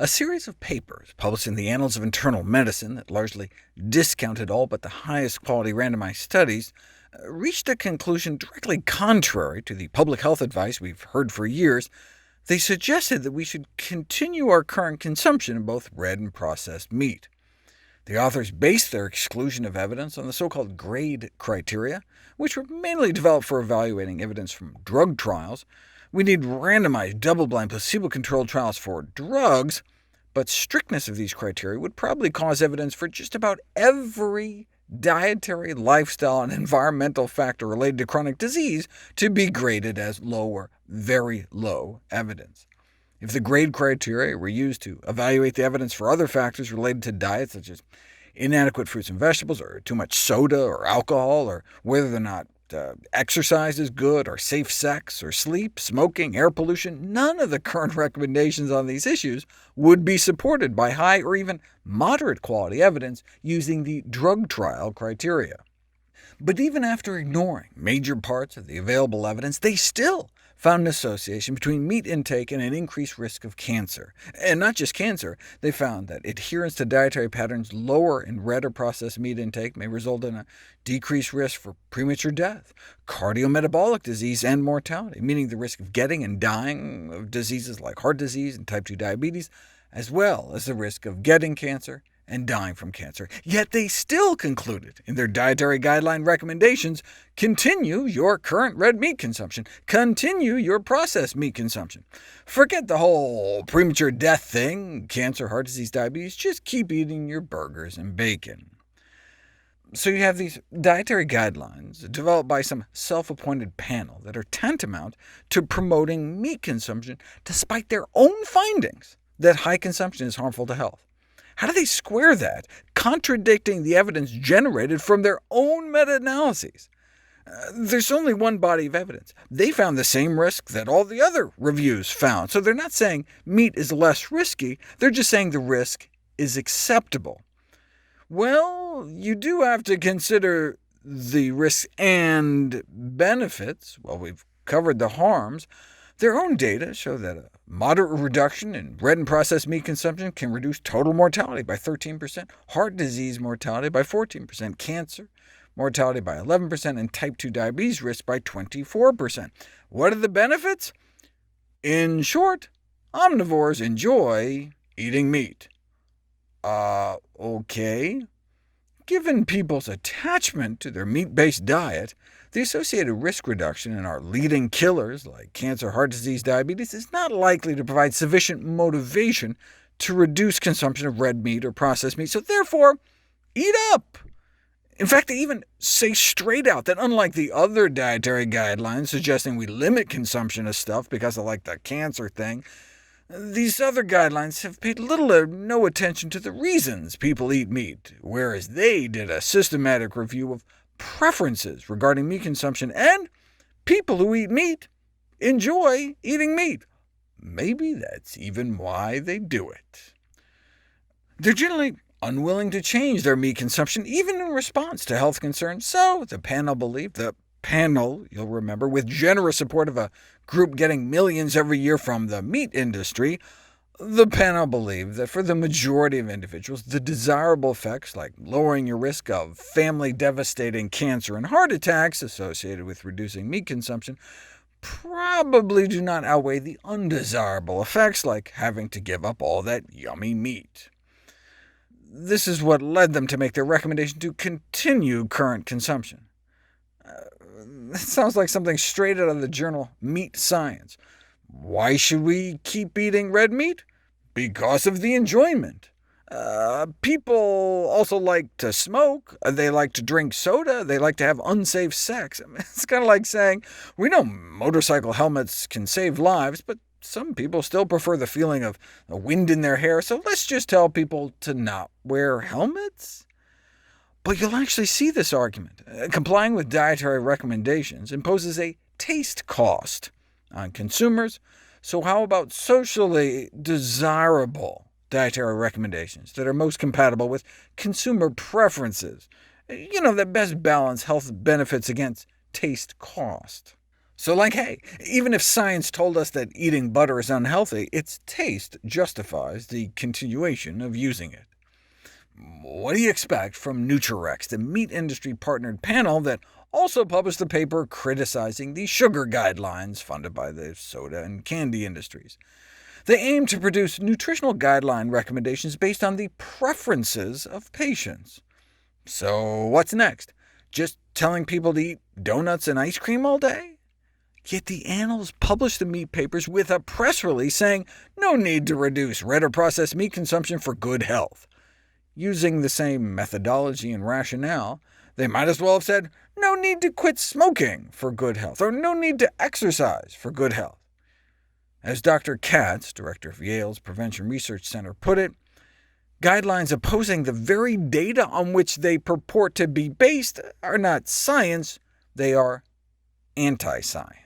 A series of papers published in the Annals of Internal Medicine that largely discounted all but the highest quality randomized studies reached a conclusion directly contrary to the public health advice we've heard for years. They suggested that we should continue our current consumption of both red and processed meat. The authors based their exclusion of evidence on the so-called GRADE criteria, which were mainly developed for evaluating evidence from drug trials. We need randomized, double-blind, placebo-controlled trials for drugs, but strictness of these criteria would probably cause evidence for just about every dietary, lifestyle, and environmental factor related to chronic disease to be graded as low or very low evidence. If the GRADE criteria were used to evaluate the evidence for other factors related to diet, such as inadequate fruits and vegetables, or too much soda or alcohol, or whether or not exercise is good, or safe sex, or sleep, smoking, air pollution, none of the current recommendations on these issues would be supported by high or even moderate quality evidence using the drug trial criteria. But even after ignoring major parts of the available evidence, they still found an association between meat intake and an increased risk of cancer. And not just cancer, they found that adherence to dietary patterns lower in red or processed meat intake may result in a decreased risk for premature death, cardiometabolic disease, and mortality, meaning the risk of getting and dying of diseases like heart disease and type 2 diabetes, as well as the risk of getting cancer and dying from cancer. Yet they still concluded in their dietary guideline recommendations, continue your current red meat consumption, continue your processed meat consumption. Forget the whole premature death thing, cancer, heart disease, diabetes, just keep eating your burgers and bacon. So you have these dietary guidelines developed by some self-appointed panel that are tantamount to promoting meat consumption, despite their own findings that high consumption is harmful to health. How do they square that, contradicting the evidence generated from their own meta-analyses? There's only one body of evidence. They found the same risk that all the other reviews found, so they're not saying meat is less risky, they're just saying the risk is acceptable. Well, you do have to consider the risks and benefits. Well, we've covered the harms. Their own data show that a moderate reduction in red and processed meat consumption can reduce total mortality by 13%, heart disease mortality by 14%, cancer mortality by 11%, and type 2 diabetes risk by 24%. What are the benefits? In short, omnivores enjoy eating meat. OK. Given people's attachment to their meat-based diet, the associated risk reduction in our leading killers like cancer, heart disease, diabetes is not likely to provide sufficient motivation to reduce consumption of red meat or processed meat, so therefore, eat up. In fact, they even say straight out that unlike the other dietary guidelines suggesting we limit consumption of stuff because of the cancer thing, these other guidelines have paid little or no attention to the reasons people eat meat, whereas they did a systematic review of preferences regarding meat consumption, and people who eat meat enjoy eating meat. Maybe that's even why they do it. They're generally unwilling to change their meat consumption, even in response to health concerns, so the panel believed, you'll remember, with generous support of a group getting millions every year from the meat industry, the panel believed that for the majority of individuals, the desirable effects like lowering your risk of family-devastating cancer and heart attacks associated with reducing meat consumption probably do not outweigh the undesirable effects like having to give up all that yummy meat. This is what led them to make their recommendation to continue current consumption. That sounds like something straight out of the journal Meat Science. Why should we keep eating red meat? Because of the enjoyment. People also like to smoke, they like to drink soda, they like to have unsafe sex. It's kind of like saying, we know motorcycle helmets can save lives, but some people still prefer the feeling of the wind in their hair, so let's just tell people to not wear helmets? But you'll actually see this argument. Complying with dietary recommendations imposes a taste cost on consumers, so how about socially desirable dietary recommendations that are most compatible with consumer preferences, that best balance health benefits against taste cost? So hey, even if science told us that eating butter is unhealthy, its taste justifies the continuation of using it. What do you expect from Nutrirex, the meat industry-partnered panel that also published a paper criticizing the sugar guidelines funded by the soda and candy industries? They aim to produce nutritional guideline recommendations based on the preferences of patients. So what's next? Just telling people to eat donuts and ice cream all day? Yet the annals published the meat papers with a press release saying no need to reduce red or processed meat consumption for good health. Using the same methodology and rationale, they might as well have said no need to quit smoking for good health, or no need to exercise for good health. As Dr. Katz, director of Yale's Prevention Research Center, put it, guidelines opposing the very data on which they purport to be based are not science, they are anti-science.